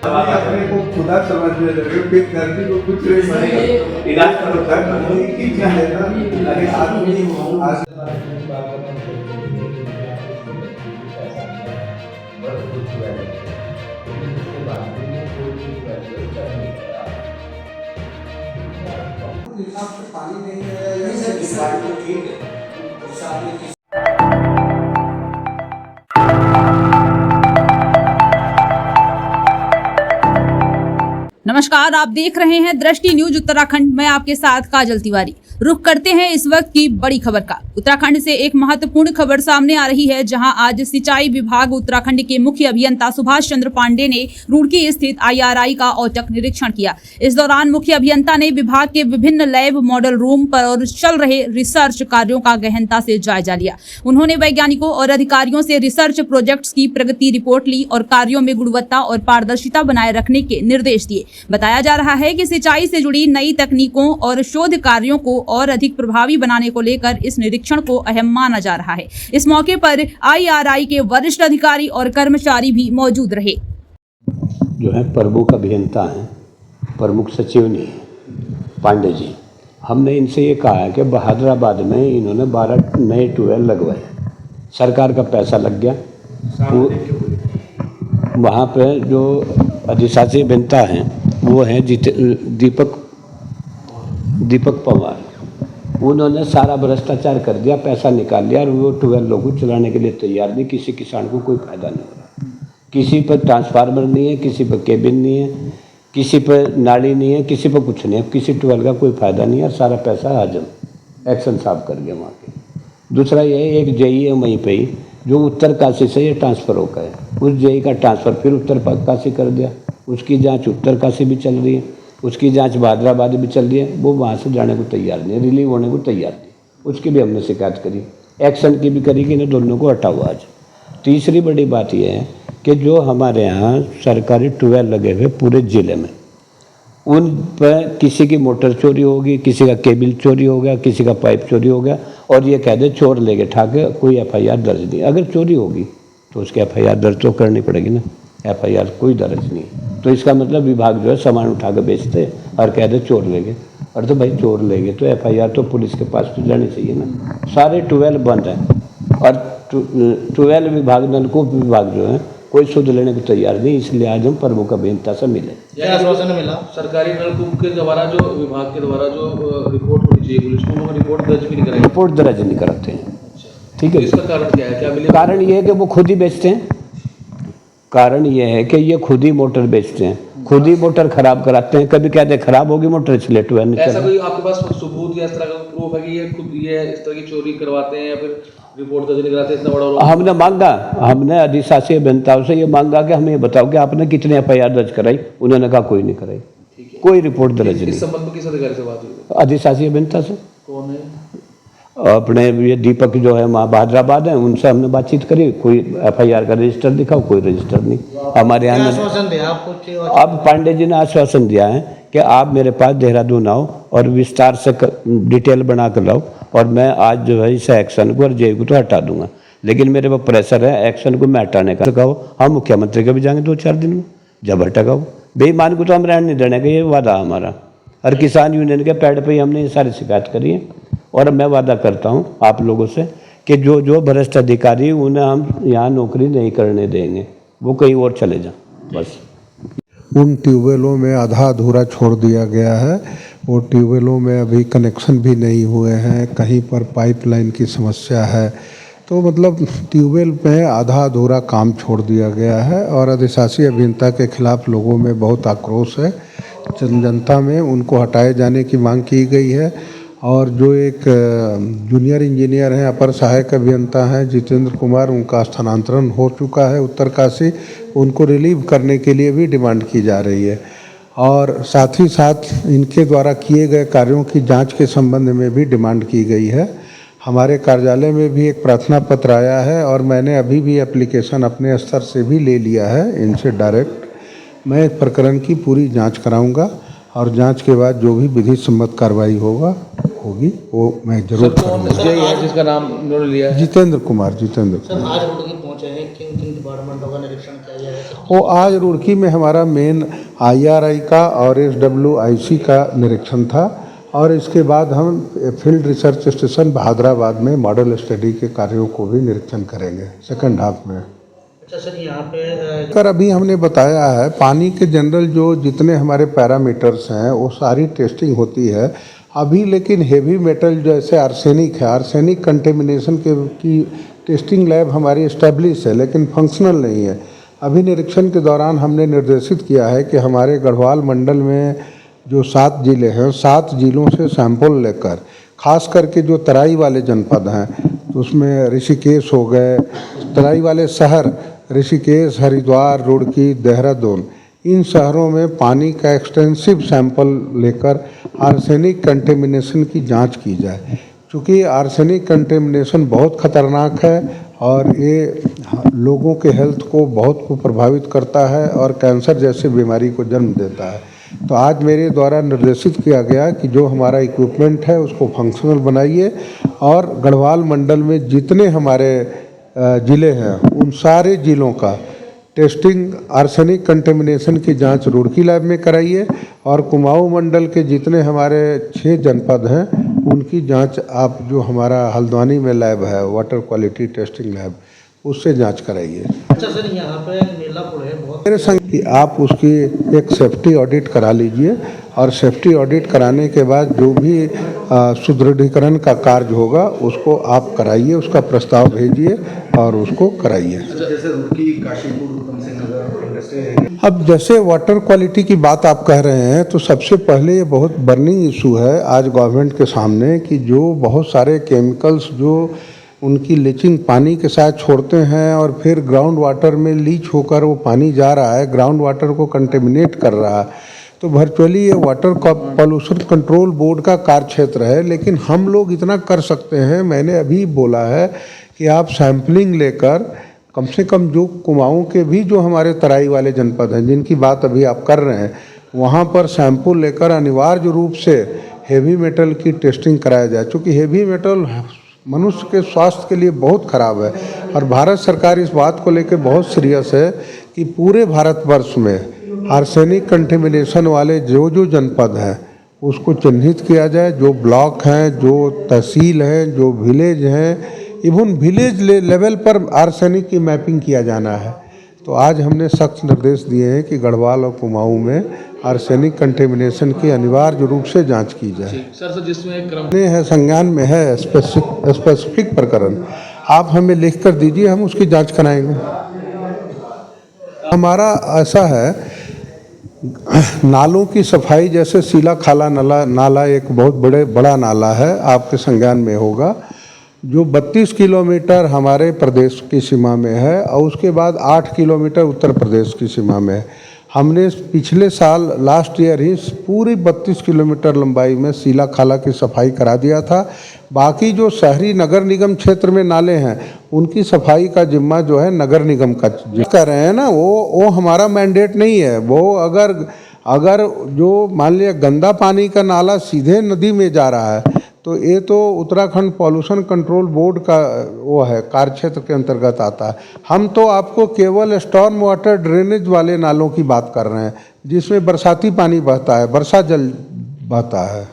अपने को खुदा समझने लगे, फिर करने को कुछ नहीं बनेगा। इलाज करो सर, नहीं क्या है ना, अरे आदमी आज पानी नहीं है। नमस्कार, आप देख रहे हैं दृष्टि न्यूज उत्तराखंड। मैं आपके साथ काजल तिवारी। रुख करते हैं इस वक्त की बड़ी खबर का। उत्तराखंड से एक महत्वपूर्ण खबर सामने आ रही है, जहां आज सिंचाई विभाग उत्तराखंड के मुख्य अभियंता सुभाष चंद्र पांडे ने रुड़की स्थित IRI का औचक निरीक्षण किया। इस दौरान मुख्य अभियंता ने विभाग के विभिन्न लैब, मॉडल रूम पर और चल रहे रिसर्च कार्यों का गहनता से जायजा लिया। उन्होंने वैज्ञानिकों और अधिकारियों से रिसर्च प्रोजेक्ट्स की प्रगति रिपोर्ट ली और कार्यों में गुणवत्ता और पारदर्शिता बनाए रखने के निर्देश दिए। बताया जा रहा है कि सिंचाई से जुड़ी नई तकनीकों और शोध कार्यों को और अधिक प्रभावी बनाने को लेकर इस निरीक्षण को अहम माना जा रहा है। इस मौके पर IRI के वरिष्ठ अधिकारी और कर्मचारी भी मौजूद रहे। जो है प्रमुख अभियंता हैं, प्रमुख सचिव नहीं पांडे जी, हमने इनसे ये कहा है कि बहादुराबाद में इन्होंने 12 नए ट्यूबवेल लगवाए, सरकार का पैसा लग गया। वहाँ पे जो अधिशासी अभियंता हैं वो हैं दीपक पवार। उन्होंने सारा भ्रष्टाचार कर दिया, पैसा निकाल लिया और वो ट्यूबवेल लोगों को चलाने के लिए तैयार नहीं। किसी किसान को कोई फायदा नहीं हो रहा, किसी पर ट्रांसफार्मर नहीं है, किसी पर केबिन नहीं है, किसी पर नाली नहीं है, किसी पर कुछ नहीं है, किसी ट्यूबवेल का कोई फायदा नहीं है। सारा पैसा हजम एक्शन साफ कर गया वहाँ के। दूसरा ये एक JE है वहीं पर ही, जो उत्तर काशी से ये ट्रांसफ़र हो गए, उस JE का ट्रांसफ़र फिर उत्तर काशी कर दिया। उसकी जांच उत्तर काशी भी चल रही है, उसकी जांच बहादुराबाद भी चल रही है। वो वहाँ से जाने को तैयार नहीं, रिलीव होने को तैयार नहीं। उसकी भी हमने शिकायत करी, एक्शन की भी करी कि इन्हें दोनों को हटाओ आज। तीसरी बड़ी बात यह है कि जो हमारे यहाँ सरकारी ट्यूबवेल लगे हुए पूरे ज़िले में, उन पर किसी की मोटर चोरी होगी, किसी का केबल चोरी हो गया, किसी का पाइप चोरी हो गया, और ये कह दे चोर लेके ठाके, कोई FIR दर्ज नहीं। अगर चोरी होगी तो उसकी FIR दर्ज तो करनी पड़ेगी ना, FIR कोई दर्ज नहीं। तो इसका मतलब विभाग जो है सामान उठा के बेचते और कह दे चोर ले गए। और तो भाई चोर ले गए तो FIR तो पुलिस के पास तो जानी चाहिए ना। सारे ट्यूबवेल बंद हैं और ट्यूबवेल विभाग, नलकूप विभाग जो है कोई शुद्ध लेने को तैयार नहीं। इसलिए आज हम प्रमुख अभियंता से मिले। क्या आश्वासन मिला? सरकारी नलकूप के द्वारा जो विभाग के द्वारा जो रिपोर्ट होनी चाहिए पुलिस को, वो रिपोर्ट दर्ज भी नहीं कराई। रिपोर्ट दर्ज नहीं कराते हैं। ठीक है, इसका कारण क्या है? क्या मिले? कारण ये है कि वो खुद ही बेचते हैं। कारण ये है कि ये खुद ही मोटर बेचते हैं, खुद ही मोटर खराब कराते हैं। कभी कहते हैं खराब होगी मोटर, इसलिए ट्यूबवेल नहीं चला। ऐसा कोई आपके पास सबूत या इस तरह का प्रूफ है कि ये खुद ये इस तरह की चोरी करवाते हैं या फिर रिपोर्ट दर्ज नहीं कराते? इतना बड़ा हमने मांगा, हमने अधिशासी अभियंताओं से ये मांगा कि हमें बताओ कि आपने कितने FIR दर्ज कराई। उन्होंने कहा कोई नहीं कराई, कोई रिपोर्ट दर्ज नहीं। इस संबंध में किस अधिकारी से बात हुई? अधिशासी अभियंता से। कौन है? अपने ये दीपक जो है वहाँ बहादुराबाद है, उनसे हमने बातचीत करी। कोई FIR का रजिस्टर दिखाओ, कोई रजिस्टर नहीं। हमारे यहाँ आश्वासन दिया आपको? अब पांडे जी ने आश्वासन दिया है कि आप मेरे पास देहरादून आओ और विस्तार से डिटेल बना कर लाओ, और मैं आज जो है इस एक्शन को और JE को तो हटा दूंगा। लेकिन मेरे पर प्रेशर है एक्शन को मैं हटाने का। तो कहो हम मुख्यमंत्री के भी जाएंगे 2-4 दिन में, जब हटाओ। बेईमान को तो हम रहने नहीं देने का, ये वादा हमारा। और किसान यूनियन के पैड पे ही हमने ये सारी शिकायत करी है। और मैं वादा करता हूँ आप लोगों से कि जो जो भ्रष्ट अधिकारी, उन्हें हम यहाँ नौकरी नहीं करने देंगे, वो कहीं और चले जाएं बस। उन ट्यूबवेलों में आधा अधूरा छोड़ दिया गया है। वो ट्यूबवेलों में अभी कनेक्शन भी नहीं हुए हैं, कहीं पर पाइपलाइन की समस्या है। तो मतलब ट्यूबवेल में आधा अधूरा काम छोड़ दिया गया है और अधिशासी अभियंता के खिलाफ लोगों में बहुत आक्रोश है। जनता में उनको हटाए जाने की मांग की गई है। और जो एक जूनियर इंजीनियर हैं, अपर सहायक अभियंता हैं जितेंद्र कुमार, उनका स्थानांतरण हो चुका है उत्तरकाशी। उनको रिलीव करने के लिए भी डिमांड की जा रही है। और साथ ही साथ इनके द्वारा किए गए कार्यों की जांच के संबंध में भी डिमांड की गई है। हमारे कार्यालय में भी एक प्रार्थना पत्र आया है और मैंने अभी भी एप्लीकेशन अपने स्तर से भी ले लिया है इनसे डायरेक्ट। मैं इस प्रकरण की पूरी जांच कराऊंगा और जांच के बाद जो भी विधि सम्मत कार्रवाई होगा होगी वो मैं सर जरूर कौन करूँगा। एसआई है जिसका नाम उन्होंने लिया है? जितेंद्र कुमार। सर आज रुड़की पहुंचे हैं, किन किन डिपार्टमेंटों का निरीक्षण किया गया है सर? वो आज रुड़की में हमारा मेन IRI का और SWIC का निरीक्षण था और इसके बाद हम फील्ड रिसर्च स्टेशन बहादुराबाद में मॉडल स्टडी के कार्यों को भी निरीक्षण करेंगे सेकंड हाफ में। अच्छा सर, यहाँ पे कर अभी हमने बताया है पानी के जनरल जो जितने हमारे पैरामीटर्स हैं वो सारी टेस्टिंग होती है अभी, लेकिन हेवी मेटल जैसे आर्सेनिक है, आर्सेनिक कंटेमिनेशन की टेस्टिंग लैब हमारी इस्टेब्लिश है लेकिन फंक्शनल नहीं है। अभी निरीक्षण के दौरान हमने निर्देशित किया है कि हमारे गढ़वाल मंडल में जो 7 जिले हैं 7 जिलों से सैंपल लेकर, खास करके जो तराई वाले जनपद हैं तो उसमें ऋषिकेश हो गए, तराई वाले शहर ऋषिकेश, हरिद्वार, रुड़की, देहरादून, इन शहरों में पानी का एक्सटेंसिव सैंपल लेकर आर्सेनिक कंटेमिनेशन की जांच की जाए, क्योंकि आर्सेनिक कंटेमिनेशन बहुत खतरनाक है और ये लोगों के हेल्थ को बहुत प्रभावित करता है और कैंसर जैसी बीमारी को जन्म देता है। तो आज मेरे द्वारा निर्देशित किया गया कि जो हमारा इक्विपमेंट है उसको फंक्शनल बनाइए और गढ़वाल मंडल में जितने हमारे ज़िले हैं उन सारे ज़िलों का टेस्टिंग आर्सेनिक कंटेमिनेशन की जांच रुड़की लैब में कराइए और कुमाऊं मंडल के जितने हमारे 6 जनपद हैं उनकी जांच आप जो हमारा हल्द्वानी में लैब है वाटर क्वालिटी टेस्टिंग लैब उससे जांच कराइए। अच्छा सर, यहाँ पे एक नीला पुल है बहुत, मेरे संग कि आप उसकी एक सेफ्टी ऑडिट करा लीजिए और सेफ्टी ऑडिट कराने के बाद जो भी सुदृढ़ीकरण का कार्य होगा उसको आप कराइए, उसका प्रस्ताव भेजिए और उसको कराइए। जैसे रुड़की, काशीपुर, उधम सिंह नगर इंडस्ट्री। अब जैसे वाटर क्वालिटी की बात आप कह रहे हैं तो सबसे पहले ये बहुत बर्निंग इशू है आज गवर्नमेंट के सामने कि जो बहुत सारे केमिकल्स जो उनकी लीचिंग पानी के साथ छोड़ते हैं और फिर ग्राउंड वाटर में लीच होकर वो पानी जा रहा है, ग्राउंड वाटर को कंटेमिनेट कर रहा है। तो वर्चुअली ये वाटर पॉल्यूशन कंट्रोल बोर्ड का कार्य क्षेत्र है, लेकिन हम लोग इतना कर सकते हैं, मैंने अभी बोला है कि आप सैम्पलिंग लेकर कम से कम जो कुमाऊं के भी जो हमारे तराई वाले जनपद हैं जिनकी बात अभी आप कर रहे हैं वहाँ पर सैंपल लेकर अनिवार्य रूप से हेवी मेटल की टेस्टिंग कराया जाए, क्योंकि हेवी मेटल मनुष्य के स्वास्थ्य के लिए बहुत खराब है और भारत सरकार इस बात को लेकर बहुत सीरियस है कि पूरे भारतवर्ष में आर्सेनिक कंटेमिनेशन वाले जो जनपद हैं उसको चिन्हित किया जाए, जो ब्लॉक हैं, जो तहसील हैं, जो विलेज हैं, इवन विलेज लेवल पर आर्सेनिक की मैपिंग किया जाना है। तो आज हमने सख्त निर्देश दिए हैं कि गढ़वाल और कुमाऊं में आर्सेनिक कंटेमिनेशन की अनिवार्य रूप से जांच की जाए। सर जिसमें क्रम है संज्ञान में है स्पेसिफिक प्रकरण, आप हमें लिख कर दीजिए, हम उसकी जांच कराएंगे। हमारा ऐसा है नालों की सफाई, जैसे सीला खाला नाला एक बहुत बड़ा नाला है, आपके संज्ञान में होगा, जो 32 किलोमीटर हमारे प्रदेश की सीमा में है और उसके बाद 8 किलोमीटर उत्तर प्रदेश की सीमा में है। हमने पिछले साल लास्ट ईयर ही पूरी 32 किलोमीटर लंबाई में सीला खाला की सफाई करा दिया था। बाकी जो शहरी नगर निगम क्षेत्र में नाले हैं उनकी सफाई का जिम्मा जो है नगर निगम का कर रहे हैं ना, वो हमारा मैंडेट नहीं है। वो अगर जो मान लिया गंदा पानी का नाला सीधे नदी में जा रहा है तो ये तो उत्तराखंड पॉल्यूशन कंट्रोल बोर्ड का वो है, कार्य क्षेत्र के अंतर्गत आता है। हम तो आपको केवल स्टॉर्म वाटर ड्रेनेज वाले नालों की बात कर रहे हैं जिसमें बरसाती पानी बहता है, वर्षा जल बहता है।